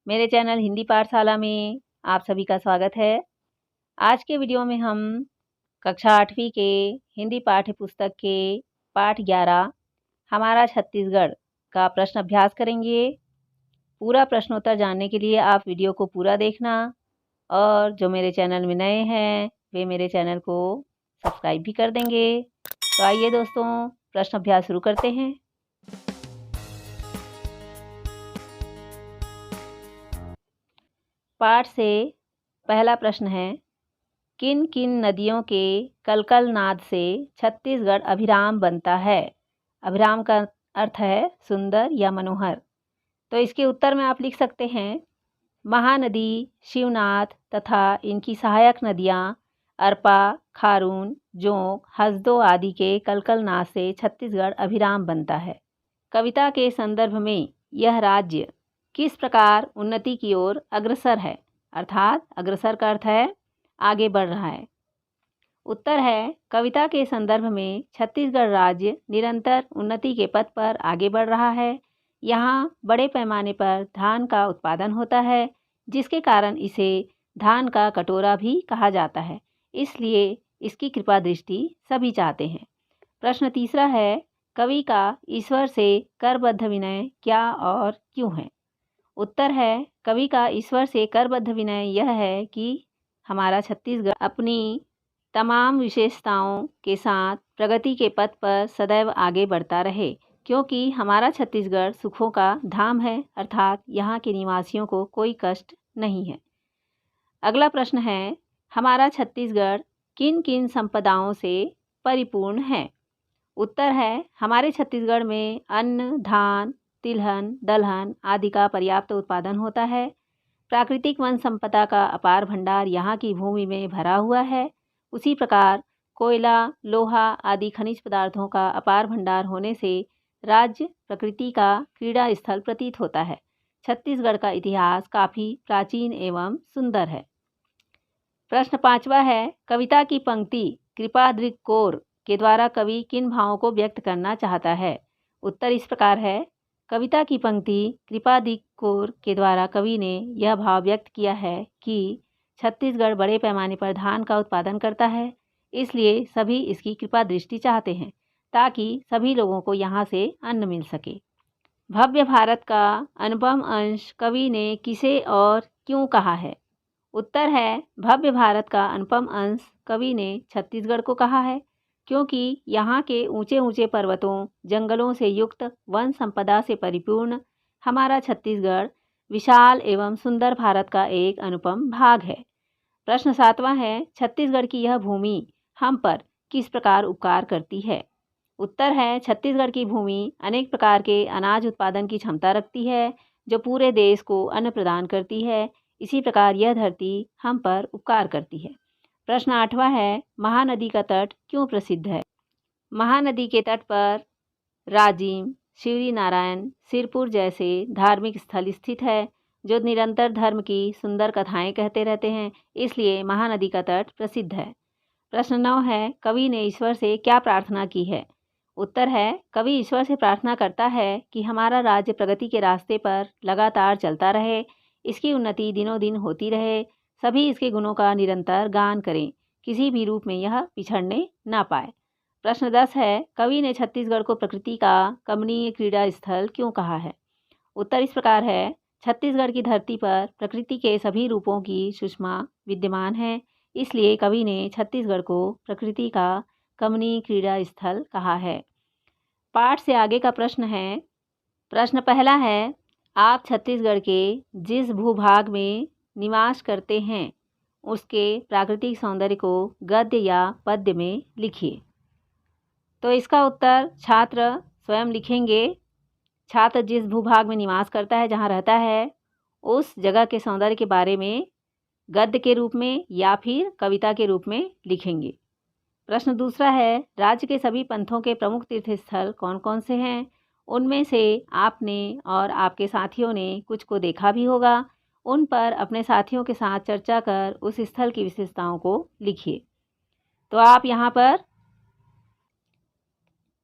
मेरे चैनल हिंदी पाठशाला में आप सभी का स्वागत है। आज के वीडियो में हम कक्षा 8वीं के हिंदी पाठ्य पुस्तक के पाठ 11 हमारा छत्तीसगढ़ का प्रश्न अभ्यास करेंगे। पूरा प्रश्नोत्तर जानने के लिए आप वीडियो को पूरा देखना और जो मेरे चैनल में नए हैं वे मेरे चैनल को सब्सक्राइब भी कर देंगे। तो आइए दोस्तों, प्रश्न अभ्यास शुरू करते हैं। पाठ से पहला प्रश्न है, किन किन नदियों के कलकल नाद से छत्तीसगढ़ अभिराम बनता है। अभिराम का अर्थ है सुंदर या मनोहर। तो इसके उत्तर में आप लिख सकते हैं, महानदी, शिवनाथ तथा इनकी सहायक नदियाँ अरपा, खारून, जोंक, हसदो आदि के कलकल नाद से छत्तीसगढ़ अभिराम बनता है। कविता के संदर्भ में यह राज्य किस प्रकार उन्नति की ओर अग्रसर है, अर्थात अग्रसर का अर्थ है आगे बढ़ रहा है। उत्तर है, कविता के संदर्भ में छत्तीसगढ़ राज्य निरंतर उन्नति के पथ पर आगे बढ़ रहा है। यहाँ बड़े पैमाने पर धान का उत्पादन होता है, जिसके कारण इसे धान का कटोरा भी कहा जाता है। इसलिए इसकी कृपा दृष्टि सभी चाहते हैं। प्रश्न तीसरा है, कवि का ईश्वर से करबद्ध विनय क्या और क्यों है। उत्तर है, कवि का ईश्वर से करबद्ध विनय यह है कि हमारा छत्तीसगढ़ अपनी तमाम विशेषताओं के साथ प्रगति के पथ पर सदैव आगे बढ़ता रहे, क्योंकि हमारा छत्तीसगढ़ सुखों का धाम है, अर्थात यहाँ के निवासियों को कोई कष्ट नहीं है। अगला प्रश्न है, हमारा छत्तीसगढ़ किन किन संपदाओं से परिपूर्ण है। उत्तर है, हमारे छत्तीसगढ़ में अन्न, धान, तिलहन, दलहन आदि का पर्याप्त उत्पादन होता है। प्राकृतिक वन संपदा का अपार भंडार यहाँ की भूमि में भरा हुआ है। उसी प्रकार कोयला, लोहा आदि खनिज पदार्थों का अपार भंडार होने से राज्य प्रकृति का क्रीड़ा स्थल प्रतीत होता है। छत्तीसगढ़ का इतिहास काफ़ी प्राचीन एवं सुंदर है। प्रश्न पांचवा है, कविता की पंक्ति कृपाद्रिक कौर के द्वारा कवि किन भावों को व्यक्त करना चाहता है। उत्तर इस प्रकार है, कविता की पंक्ति कृपाद्रिक कौर के द्वारा कवि ने यह भाव व्यक्त किया है कि छत्तीसगढ़ बड़े पैमाने पर धान का उत्पादन करता है, इसलिए सभी इसकी कृपा दृष्टि चाहते हैं ताकि सभी लोगों को यहाँ से अन्न मिल सके। भव्य भारत का अनुपम अंश कवि ने किसे और क्यों कहा है। उत्तर है, भव्य भारत का अनुपम अंश कवि ने छत्तीसगढ़ को कहा है, क्योंकि यहाँ के ऊंचे ऊंचे पर्वतों, जंगलों से युक्त वन संपदा से परिपूर्ण हमारा छत्तीसगढ़ विशाल एवं सुंदर भारत का एक अनुपम भाग है। प्रश्न सातवां है, छत्तीसगढ़ की यह भूमि हम पर किस प्रकार उपकार करती है। उत्तर है, छत्तीसगढ़ की भूमि अनेक प्रकार के अनाज उत्पादन की क्षमता रखती है, जो पूरे देश को अन्न प्रदान करती है। इसी प्रकार यह धरती हम पर उपकार करती है। प्रश्न आठवां है, महानदी का तट क्यों प्रसिद्ध है। महानदी के तट पर राजिम, शिवरी नारायण, सिरपुर जैसे धार्मिक स्थल स्थित है, जो निरंतर धर्म की सुंदर कथाएं कहते रहते हैं, इसलिए महानदी का तट प्रसिद्ध है। प्रश्न 9 है, कवि ने ईश्वर से क्या प्रार्थना की है। उत्तर है, कवि ईश्वर से प्रार्थना करता है कि हमारा राज्य प्रगति के रास्ते पर लगातार चलता रहे, इसकी उन्नति दिनों दिन होती रहे, सभी इसके गुणों का निरंतर गान करें, किसी भी रूप में यह पिछड़ने ना पाए। प्रश्न 10 है, कवि ने छत्तीसगढ़ को प्रकृति का कमनीय क्रीड़ा स्थल क्यों कहा है। उत्तर इस प्रकार है, छत्तीसगढ़ की धरती पर प्रकृति के सभी रूपों की सुषमा विद्यमान है, इसलिए कवि ने छत्तीसगढ़ को प्रकृति का कमनीय क्रीड़ा स्थल कहा है। पाठ से आगे का प्रश्न है, प्रश्न पहला है, आप छत्तीसगढ़ के जिस भूभाग में निवास करते हैं उसके प्राकृतिक सौंदर्य को गद्य या पद्य में लिखिए। तो इसका उत्तर छात्र स्वयं लिखेंगे। छात्र जिस भूभाग में निवास करता है, जहाँ रहता है, उस जगह के सौंदर्य के बारे में गद्य के रूप में या फिर कविता के रूप में लिखेंगे। प्रश्न दूसरा है, राज्य के सभी पंथों के प्रमुख तीर्थ स्थल कौन कौन से हैं। उनमें से आपने और आपके साथियों ने कुछ को देखा भी होगा, उन पर अपने साथियों के साथ चर्चा कर उस स्थल की विशेषताओं को लिखिए। तो आप यहाँ पर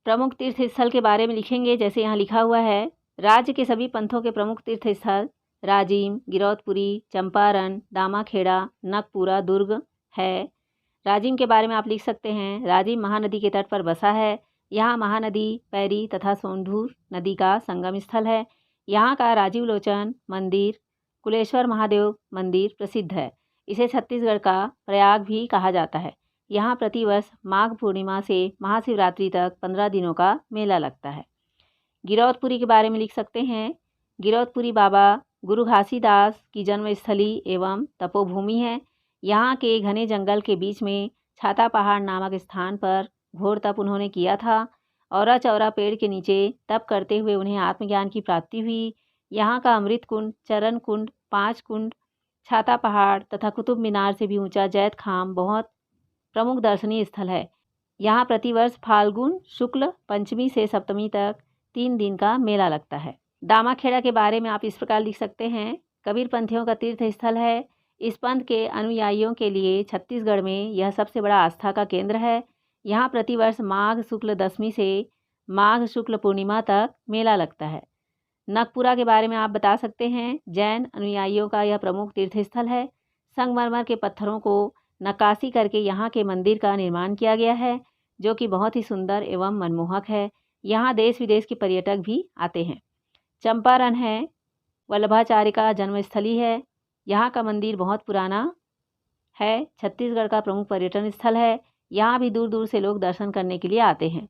प्रमुख तीर्थ स्थल के बारे में लिखेंगे। जैसे यहाँ लिखा हुआ है, राज्य के सभी पंथों के प्रमुख तीर्थ स्थल राजिम, गिरौदपुरी, चंपारण, दामाखेड़ा, नगपुरा, दुर्ग है। राजिम के बारे में आप लिख सकते हैं, राजिम महानदी के तट पर बसा है। यहाँ महानदी पैरी तथा सोंढूर नदी का संगम स्थल है। यहाँ का राजीव लोचन मंदिर, कुलेश्वर महादेव मंदिर प्रसिद्ध है। इसे छत्तीसगढ़ का प्रयाग भी कहा जाता है। यहाँ प्रतिवर्ष माघ पूर्णिमा से महाशिवरात्रि तक 15 दिनों का मेला लगता है। गिरौदपुरी के बारे में लिख सकते हैं, गिरौदपुरी बाबा गुरु घासीदास की जन्मस्थली एवं तपोभूमि है। यहाँ के घने जंगल के बीच में छाता पहाड़ नामक स्थान पर घोर तप उन्होंने किया था। औरा चौरा पेड़ के नीचे तप करते हुए उन्हें आत्मज्ञान की प्राप्ति हुई। यहाँ का अमृत कुंड, चरण कुंड, 5 कुंड, छाता पहाड़ तथा कुतुब मीनार से भी ऊंचा जैत खाम बहुत प्रमुख दर्शनीय स्थल है। यहाँ प्रतिवर्ष फाल्गुन शुक्ल पंचमी से सप्तमी तक 3 दिन का मेला लगता है। दामाखेड़ा के बारे में आप इस प्रकार लिख सकते हैं, कबीर पंथियों का तीर्थ स्थल है। इस पंथ के अनुयायियों के लिए छत्तीसगढ़ में यह सबसे बड़ा आस्था का केंद्र है। यहाँ प्रतिवर्ष माघ शुक्ल दशमी से माघ शुक्ल पूर्णिमा तक मेला लगता है। नगपुरा के बारे में आप बता सकते हैं, जैन अनुयायियों का यह प्रमुख तीर्थ स्थल है। संगमरमर के पत्थरों को नक्काशी करके यहाँ के मंदिर का निर्माण किया गया है, जो कि बहुत ही सुंदर एवं मनमोहक है। यहाँ देश विदेश के पर्यटक भी आते हैं। चंपारण है, वल्लभाचार्य का जन्मस्थली है। यहाँ का मंदिर बहुत पुराना है, छत्तीसगढ़ का प्रमुख पर्यटन स्थल है। यहाँ भी दूर दूर से लोग दर्शन करने के लिए आते हैं।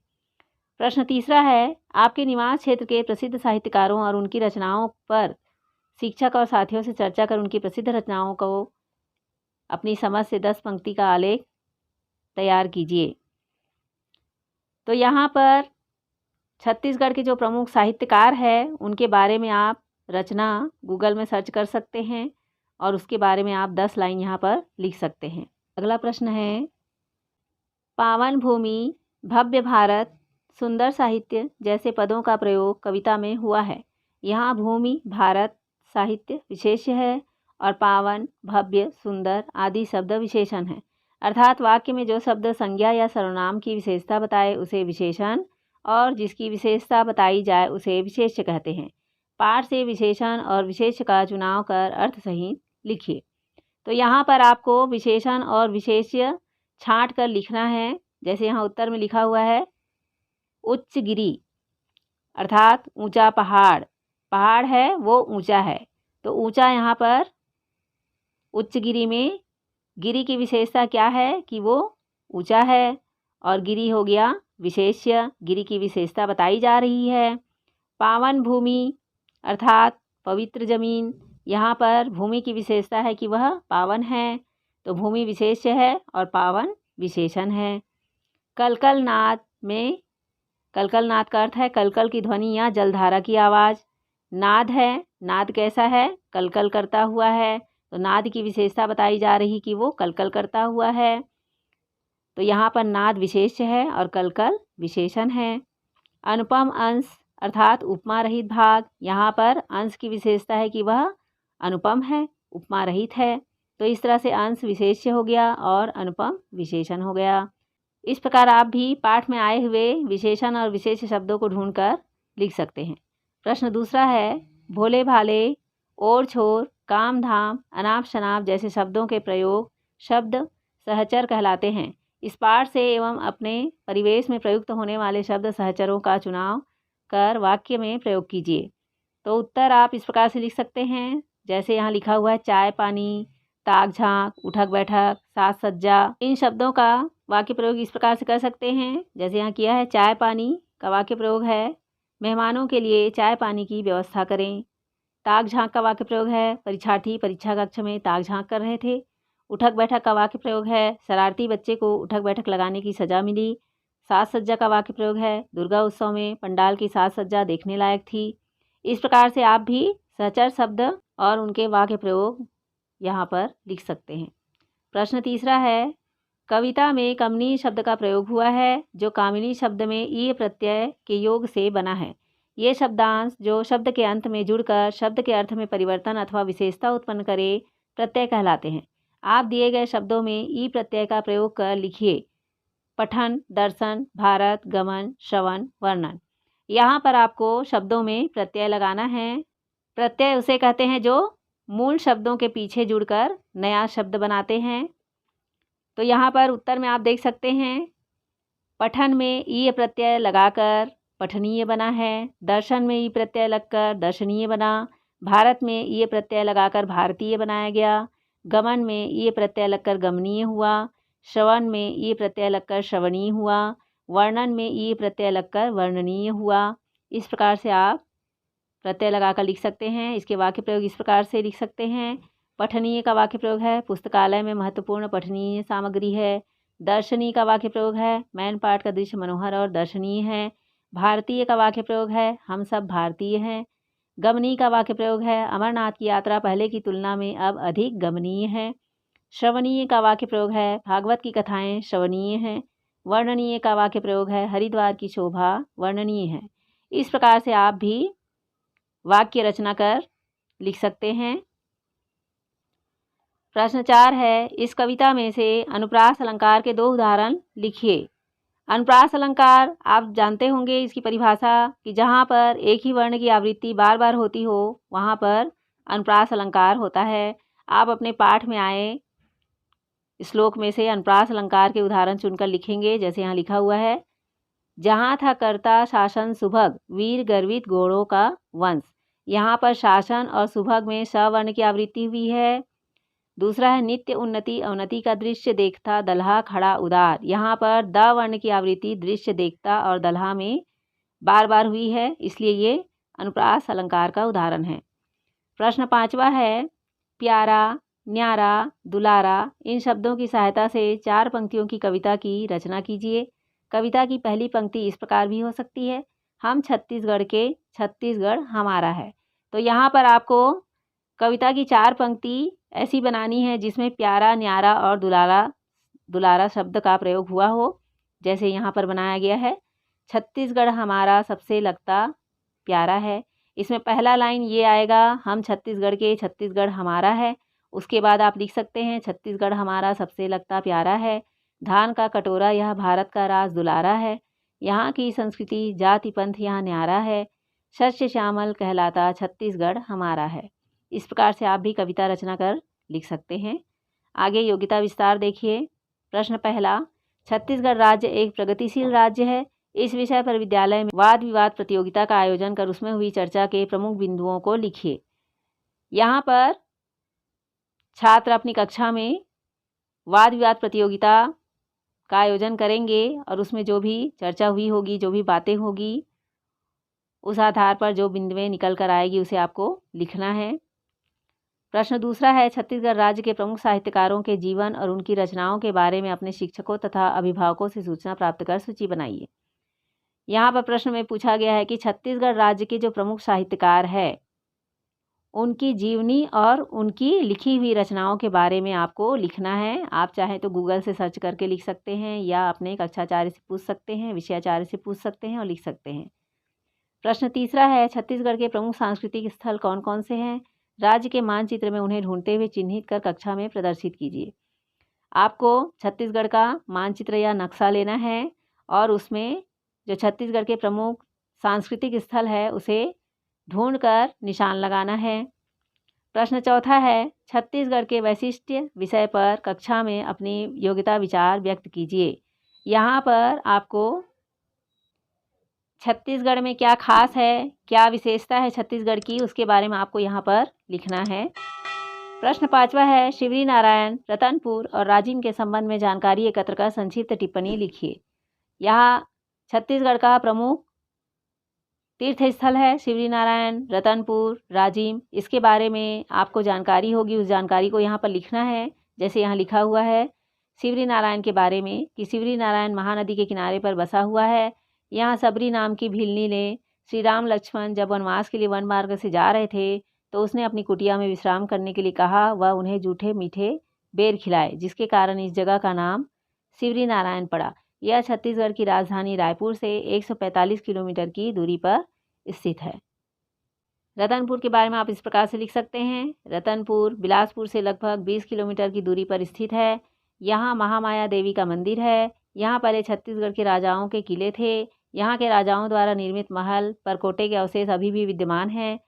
प्रश्न तीसरा है, आपके निवास क्षेत्र के प्रसिद्ध साहित्यकारों और उनकी रचनाओं पर शिक्षक और साथियों से चर्चा कर उनकी प्रसिद्ध रचनाओं को अपनी समझ से 10 पंक्ति का आलेख तैयार कीजिए। तो यहाँ पर छत्तीसगढ़ के जो प्रमुख साहित्यकार हैं उनके बारे में आप रचना गूगल में सर्च कर सकते हैं और उसके बारे में आप 10 लाइन यहाँ पर लिख सकते हैं। अगला प्रश्न है, पावन भूमि, भव्य भारत, सुंदर साहित्य जैसे पदों का प्रयोग कविता में हुआ है। यहाँ भूमि, भारत साहित्य विशेष्य है और पावन, भव्य, सुंदर आदि शब्द विशेषण हैं। अर्थात वाक्य में जो शब्द संज्ञा या सर्वनाम की विशेषता बताए उसे विशेषण और जिसकी विशेषता बताई जाए उसे विशेष्य कहते हैं। पाठ से विशेषण और विशेष्य का चुनाव कर अर्थ सहित लिखिए। तो यहाँ पर आपको विशेषण और विशेष्य छांट कर लिखना है। जैसे यहाँ उत्तर में लिखा हुआ है, उच्च गिरी अर्थात ऊंचा पहाड़, पहाड़ है वो ऊंचा है, तो ऊंचा यहाँ पर उच्च गिरी में गिरी की विशेषता क्या है कि वो ऊंचा है और गिरी हो गया विशेष्य, गिरी की विशेषता बताई जा रही है। पावन भूमि अर्थात पवित्र जमीन, यहाँ पर भूमि की विशेषता है कि वह पावन है, तो भूमि विशेष्य है और पावन विशेषण है। कलकल नाद में कलकल नाद का अर्थ है कलकल की ध्वनि या जलधारा की आवाज़। नाद है, नाद कैसा है, कलकल करता हुआ है, तो नाद की विशेषता बताई जा रही कि वो कलकल करता हुआ है, तो यहाँ पर नाद विशेष्य है और कलकल विशेषण है। अनुपम अंश अर्थात उपमा रहित भाग, यहाँ पर अंश की विशेषता है कि वह अनुपम है, उपमा रहित है, तो इस तरह से अंश विशेष्य हो गया और अनुपम विशेषण हो गया। इस प्रकार आप भी पाठ में आए हुए विशेषण और विशेष शब्दों को ढूंढकर लिख सकते हैं। प्रश्न दूसरा है, भोले भाले, ओर छोर, काम धाम, अनाप शनाप जैसे शब्दों के प्रयोग शब्द सहचर कहलाते हैं। इस पाठ से एवं अपने परिवेश में प्रयुक्त होने वाले शब्द सहचरों का चुनाव कर वाक्य में प्रयोग कीजिए। तो उत्तर आप इस प्रकार से लिख सकते हैं, जैसे यहाँ लिखा हुआ है, चाय पानी, ताक झांक, उठक बैठक, साज सज्जा। इन शब्दों का वाक्य प्रयोग इस प्रकार से कर सकते हैं, जैसे यहाँ किया है, चाय पानी का वाक्य प्रयोग है, मेहमानों के लिए चाय पानी की व्यवस्था करें। ताक झांक का वाक्य प्रयोग है, परीक्षार्थी परीक्षा कक्ष में ताक झांक कर रहे थे। उठक बैठक का वाक्य प्रयोग है, शरारती बच्चे को उठक बैठक लगाने की सज़ा मिली। साज सज्जा का वाक्य प्रयोग है, दुर्गा उत्सव में पंडाल की साज सज्जा देखने लायक थी। इस प्रकार से आप भी सहचर शब्द और उनके वाक्य प्रयोग यहाँ पर लिख सकते हैं। प्रश्न तीसरा है, कविता में कमनी शब्द का प्रयोग हुआ है, जो कामिनी शब्द में ई प्रत्यय के योग से बना है। ये शब्दांश जो शब्द के अंत में जुड़कर शब्द के अर्थ में परिवर्तन अथवा विशेषता उत्पन्न करे प्रत्यय कहलाते हैं। आप दिए गए शब्दों में ई प्रत्यय का प्रयोग कर लिखिए। पठन, दर्शन, भारत, गमन, श्रवण, वर्णन। यहाँ पर आपको शब्दों में प्रत्यय लगाना है। प्रत्यय उसे कहते हैं जो मूल शब्दों के पीछे जुड़कर नया शब्द बनाते हैं। तो यहाँ पर उत्तर में आप देख सकते हैं, पठन में ईय प्रत्यय लगाकर पठनीय बना है, दर्शन में ई प्रत्यय लगकर दर्शनीय बना, भारत में ईय प्रत्यय लगाकर भारतीय बनाया गया, गमन में ईय प्रत्यय लगकर गमनीय हुआ, श्रवण में ईय प्रत्यय लगकर श्रवणीय हुआ, वर्णन में ईय प्रत्यय लगकर वर्णनीय हुआ। इस प्रकार से आप प्रत्यय लगाकर लिख सकते हैं। इसके वाक्य प्रयोग इस प्रकार से लिख सकते हैं। पठनीय का वाक्य प्रयोग है, पुस्तकालय में महत्वपूर्ण पठनीय सामग्री है। दर्शनीय का वाक्य प्रयोग है, मैन पाठ का दृश्य मनोहर और दर्शनीय है। भारतीय का वाक्य प्रयोग है, हम सब भारतीय हैं। गमनीय का वाक्य प्रयोग है, अमरनाथ की यात्रा पहले की तुलना में अब अधिक गमनीय है। श्रवणीय का वाक्य प्रयोग है, भागवत की कथाएं श्रवणीय हैं। वर्णनीय का वाक्य प्रयोग है, हरिद्वार की शोभा वर्णनीय है। इस प्रकार से आप भी वाक्य रचना कर लिख सकते हैं। प्रश्न 4 है, इस कविता में से अनुप्रास अलंकार के 2 उदाहरण लिखिए। अनुप्रास अलंकार आप जानते होंगे इसकी परिभाषा कि जहाँ पर एक ही वर्ण की आवृत्ति बार बार होती हो वहाँ पर अनुप्रास अलंकार होता है। आप अपने पाठ में आए श्लोक में से अनुप्रास अलंकार के उदाहरण चुनकर लिखेंगे। जैसे यहाँ लिखा हुआ है, जहाँ था करता शासन सुभग वीर गर्वित घोड़ों का वंश। यहाँ पर शासन और सुभग में सवर्ण की आवृत्ति हुई है। दूसरा है, नित्य उन्नति अवनति का दृश्य देखता दल्हा खड़ा उदार। यहाँ पर द वर्ण की आवृत्ति दृश्य देखता और दल्हा में बार बार हुई है, इसलिए ये अनुप्रास अलंकार का उदाहरण है। प्रश्न 5वां है, प्यारा, न्यारा, दुलारा इन शब्दों की सहायता से 4 पंक्तियों की कविता की रचना कीजिए। कविता की पहली पंक्ति इस प्रकार भी हो सकती है, हम छत्तीसगढ़ के, छत्तीसगढ़ हमारा है। तो यहाँ पर आपको कविता की 4 पंक्ति ऐसी बनानी है जिसमें प्यारा, न्यारा और दुलारा शब्द का प्रयोग हुआ हो। जैसे यहाँ पर बनाया गया है, छत्तीसगढ़ हमारा सबसे लगता प्यारा है। इसमें पहला लाइन ये आएगा, हम छत्तीसगढ़ के, छत्तीसगढ़ हमारा है। उसके बाद आप लिख सकते हैं, छत्तीसगढ़ हमारा सबसे लगता प्यारा है। धान का कटोरा यह भारत का राज दुलारा है। यहाँ की संस्कृति जाति पंथ यहाँ न्यारा है। शस्य श्यामल कहलाता छत्तीसगढ़ हमारा है। इस प्रकार से आप भी कविता रचना कर लिख सकते हैं। आगे योग्यता विस्तार देखिए। प्रश्न पहला, छत्तीसगढ़ राज्य एक प्रगतिशील राज्य है। इस विषय पर विद्यालय में वाद विवाद प्रतियोगिता का आयोजन कर उसमें हुई चर्चा के प्रमुख बिंदुओं को लिखिए। यहाँ पर छात्र अपनी कक्षा में वाद विवाद प्रतियोगिता का आयोजन करेंगे और उसमें जो भी चर्चा हुई होगी, जो भी बातें होगी, उस आधार पर जो बिंदुएं निकल कर आएगी उसे आपको लिखना है। प्रश्न दूसरा है, छत्तीसगढ़ राज्य के प्रमुख साहित्यकारों के जीवन और उनकी रचनाओं के बारे में अपने शिक्षकों तथा अभिभावकों से सूचना प्राप्त कर सूची बनाइए। यहाँ पर प्रश्न में पूछा गया है कि छत्तीसगढ़ राज्य के जो प्रमुख साहित्यकार है उनकी जीवनी और उनकी लिखी हुई रचनाओं के बारे में आपको लिखना है। आप चाहें तो गूगल से सर्च करके लिख सकते हैं या अपने कक्षाचार्य से पूछ सकते हैं, विषयाचार्य से पूछ सकते हैं और लिख सकते हैं। प्रश्न तीसरा है, छत्तीसगढ़ के प्रमुख सांस्कृतिक स्थल कौन कौन से हैं? राज्य के मानचित्र में उन्हें ढूंढते हुए चिन्हित कर कक्षा में प्रदर्शित कीजिए। आपको छत्तीसगढ़ का मानचित्र या नक्शा लेना है और उसमें जो छत्तीसगढ़ के प्रमुख सांस्कृतिक स्थल है उसे ढूंढकर निशान लगाना है। प्रश्न चौथा है, छत्तीसगढ़ के वैशिष्ट्य विषय पर कक्षा में अपनी योग्यता विचार व्यक्त कीजिए। यहाँ पर आपको छत्तीसगढ़ में क्या खास है, क्या विशेषता है छत्तीसगढ़ की, उसके बारे में आपको यहाँ पर लिखना है। प्रश्न 5वां है, शिवरी नारायण, रतनपुर और राजिम के संबंध में जानकारी एकत्र कर संक्षिप्त टिप्पणी लिखिए। यहाँ छत्तीसगढ़ का प्रमुख तीर्थ स्थल है शिवरी नारायण, रतनपुर, राजिम। इसके बारे में आपको जानकारी होगी, उस जानकारी को यहाँ पर लिखना है। जैसे यहाँ लिखा हुआ है शिवरी नारायण के बारे में कि शिवरी नारायण महानदी के किनारे पर बसा हुआ है। यहाँ सबरी नाम की भिलनी ने श्री राम लक्ष्मण जब वनवास के लिए वन मार्ग से जा रहे थे तो उसने अपनी कुटिया में विश्राम करने के लिए कहा, वह उन्हें जूठे मीठे बेर खिलाए, जिसके कारण इस जगह का नाम शिवरी नारायण पड़ा। यह छत्तीसगढ़ की राजधानी रायपुर से 145 किलोमीटर की दूरी पर स्थित है। रतनपुर के बारे में आप इस प्रकार से लिख सकते हैं, रतनपुर बिलासपुर से लगभग 20 किलोमीटर की दूरी पर स्थित है। यहाँ महामाया देवी का मंदिर है। यहाँ पहले छत्तीसगढ़ के राजाओं के किले थे। यहाँ के राजाओं द्वारा निर्मित महल, परकोटे के अवशेष अभी भी विद्यमान हैं।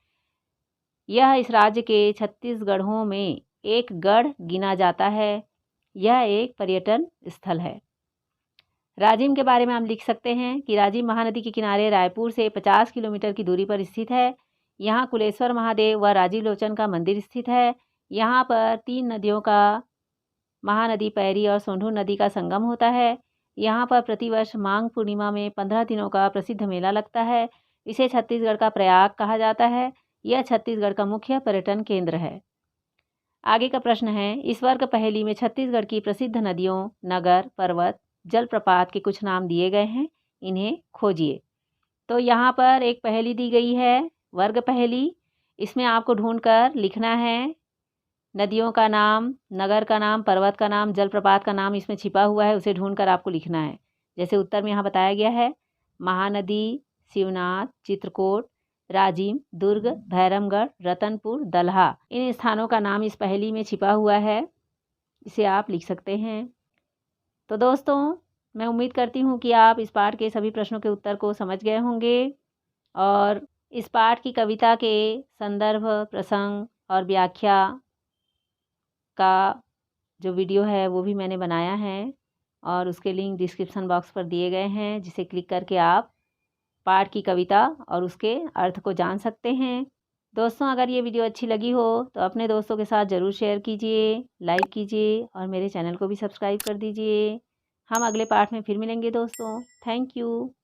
यह इस राज्य के 36 गढ़ों में एक गढ़ गिना जाता है। यह एक पर्यटन स्थल है। राजिम के बारे में हम लिख सकते हैं कि राजिम महानदी के किनारे रायपुर से 50 किलोमीटर की दूरी पर स्थित है। यहाँ कुलेश्वर महादेव व राजीव लोचन का मंदिर स्थित है। यहाँ पर 3 नदियों का, महानदी पैरी और सोंढूर नदी का संगम होता है। यहाँ पर प्रतिवर्ष माघ पूर्णिमा में 15 दिनों का प्रसिद्ध मेला लगता है। इसे छत्तीसगढ़ का प्रयाग कहा जाता है। यह छत्तीसगढ़ का मुख्य पर्यटन केंद्र है। आगे का प्रश्न है, इस वर्ग पहेली में छत्तीसगढ़ की प्रसिद्ध नदियों, नगर, पर्वत, जलप्रपात के कुछ नाम दिए गए हैं, इन्हें खोजिए। तो यहाँ पर एक पहेली दी गई है, वर्ग पहेली। इसमें आपको ढूंढकर लिखना है नदियों का नाम, नगर का नाम, पर्वत का नाम, जलप्रपात का नाम इसमें छिपा हुआ है, उसे ढूंढकर आपको लिखना है। जैसे उत्तर में यहाँ बताया गया है, महानदी, शिवनाथ, चित्रकोट, राजिम, दुर्ग, भैरमगढ़, रतनपुर, दल्हा। इन स्थानों का नाम इस पहेली में छिपा हुआ है, इसे आप लिख सकते हैं। तो दोस्तों, मैं उम्मीद करती हूँ कि आप इस पाठ के सभी प्रश्नों के उत्तर को समझ गए होंगे और इस पाठ की कविता के संदर्भ, प्रसंग और व्याख्या का जो वीडियो है वो भी मैंने बनाया है और उसके लिंक डिस्क्रिप्शन बॉक्स पर दिए गए हैं, जिसे क्लिक करके आप पाठ की कविता और उसके अर्थ को जान सकते हैं। दोस्तों, अगर ये वीडियो अच्छी लगी हो तो अपने दोस्तों के साथ ज़रूर शेयर कीजिए, लाइक कीजिए और मेरे चैनल को भी सब्सक्राइब कर दीजिए। हम अगले पाठ में फिर मिलेंगे दोस्तों। Thank you.